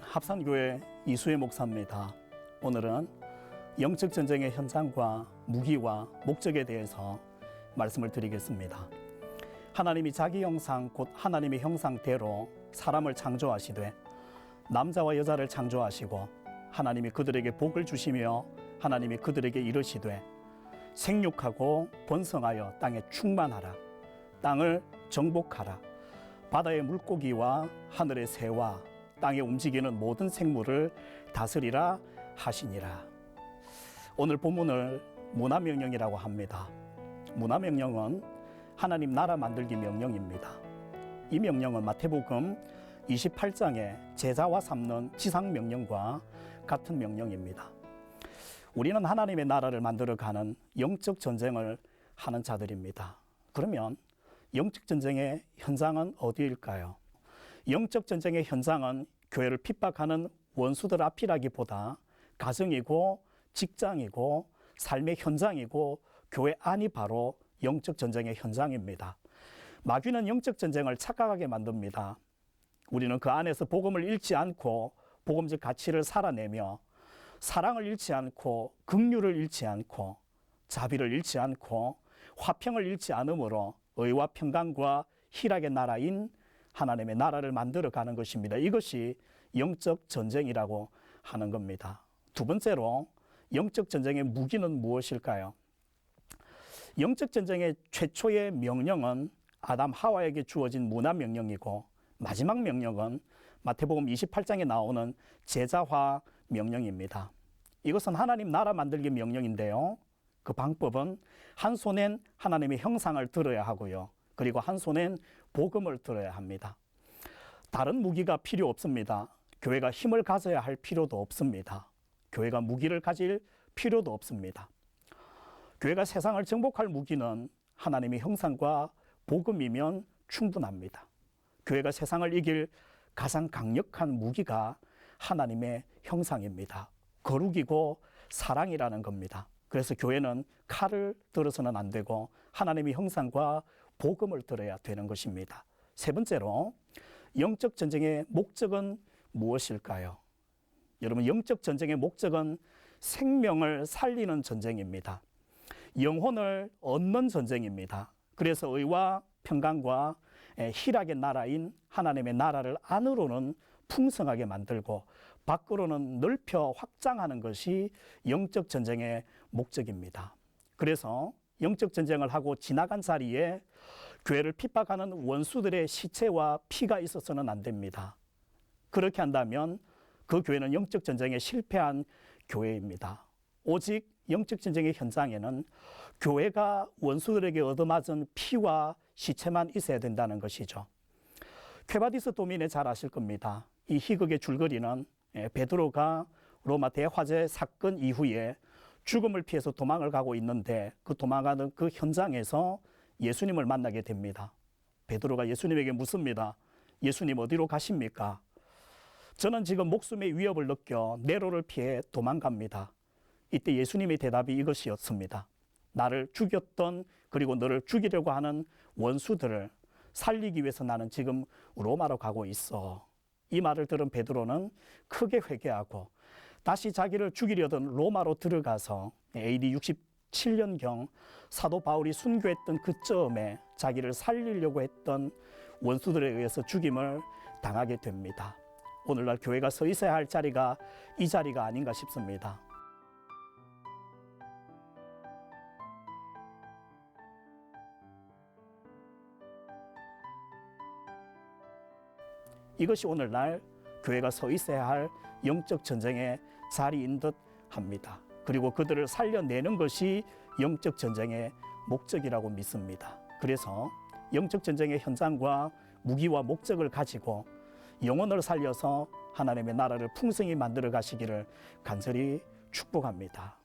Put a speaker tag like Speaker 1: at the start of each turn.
Speaker 1: 합산교회 이수혜 목사입니다. 오늘은 영적 전쟁의 현장과 무기와 목적에 대해서 말씀을 드리겠습니다. 하나님이 자기 형상 곧 하나님의 형상대로 사람을 창조하시되 남자와 여자를 창조하시고 하나님이 그들에게 복을 주시며 하나님이 그들에게 이르시되 생육하고 번성하여 땅에 충만하라. 땅을 정복하라. 바다의 물고기와 하늘의 새와 땅에 움직이는 모든 생물을 다스리라 하시니라. 오늘 본문을 문화명령이라고 합니다. 문화명령은 하나님 나라 만들기 명령입니다. 이 명령은 마태복음 28장의 제자와 삼는 지상명령과 같은 명령입니다. 우리는 하나님의 나라를 만들어가는 영적 전쟁을 하는 자들입니다. 그러면 영적 전쟁의 현장은 어디일까요? 영적 전쟁의 현장은 교회를 핍박하는 원수들 앞이라기보다 가정이고 직장이고 삶의 현장이고 교회 안이 바로 영적 전쟁의 현장입니다. 마귀는 영적 전쟁을 착각하게 만듭니다. 우리는 그 안에서 복음을 잃지 않고 복음적 가치를 살아내며 사랑을 잃지 않고 긍휼을 잃지 않고 자비를 잃지 않고 화평을 잃지 않으므로 의와 평강과 희락의 나라인 하나님의 나라를 만들어가는 것입니다. 이것이 영적 전쟁이라고 하는 겁니다. 두 번째로 영적 전쟁의 무기는 무엇일까요? 영적 전쟁의 최초의 명령은 아담 하와에게 주어진 문화명령이고 마지막 명령은 마태복음 28장에 나오는 제자화 명령입니다. 이것은 하나님 나라 만들기 명령인데요. 그 방법은 한 손엔 하나님의 형상을 들어야 하고요. 그리고 한 손엔 복음을 들어야 합니다. 다른 무기가 필요 없습니다. 교회가 힘을 가져야 할 필요도 없습니다. 교회가 무기를 가질 필요도 없습니다. 교회가 세상을 정복할 무기는 하나님의 형상과 복음이면 충분합니다. 교회가 세상을 이길 가장 강력한 무기가 하나님의 형상입니다. 거룩이고 사랑이라는 겁니다. 그래서 교회는 칼을 들어서는 안 되고 하나님의 형상과 복음을 들어야 되는 것입니다. 세 번째로 영적 전쟁의 목적은 무엇일까요? 여러분, 영적 전쟁의 목적은 생명을 살리는 전쟁입니다. 영혼을 얻는 전쟁입니다. 그래서 의와 평강과 희락의 나라인 하나님의 나라를 안으로는 풍성하게 만들고 밖으로는 넓혀 확장하는 것이 영적 전쟁의 목적입니다. 그래서 영적 전쟁을 하고 지나간 자리에 교회를 핍박하는 원수들의 시체와 피가 있어서는 안 됩니다. 그렇게 한다면 그 교회는 영적 전쟁에 실패한 교회입니다. 오직 영적 전쟁의 현장에는 교회가 원수들에게 얻어맞은 피와 시체만 있어야 된다는 것이죠. 쾌바디스 도민에 잘 아실 겁니다. 이 희극의 줄거리는 베드로가 로마 대화재 사건 이후에 죽음을 피해서 도망을 가고 있는데 그 도망가는 그 현장에서 예수님을 만나게 됩니다. 베드로가 예수님에게 묻습니다. 예수님 어디로 가십니까? 저는 지금 목숨의 위협을 느껴 네로를 피해 도망갑니다. 이때 예수님의 대답이 이것이었습니다. 나를 죽였던 그리고 너를 죽이려고 하는 원수들을 살리기 위해서 나는 지금 로마로 가고 있어. 이 말을 들은 베드로는 크게 회개하고 다시 자기를 죽이려던 로마로 들어가서 AD 67년경 사도 바울이 순교했던 그쯤에 자기를 살리려고 했던 원수들에 의해서 죽임을 당하게 됩니다. 오늘날 교회가 서 있어야 할 자리가 이 자리가 아닌가 싶습니다. 이것이 오늘날 교회가 서 있어야 할 영적 전쟁의 자리인 듯 합니다. 그리고 그들을 살려내는 것이 영적 전쟁의 목적이라고 믿습니다. 그래서 영적 전쟁의 현장과 무기와 목적을 가지고 영혼을 살려서 하나님의 나라를 풍성히 만들어 가시기를 간절히 축복합니다.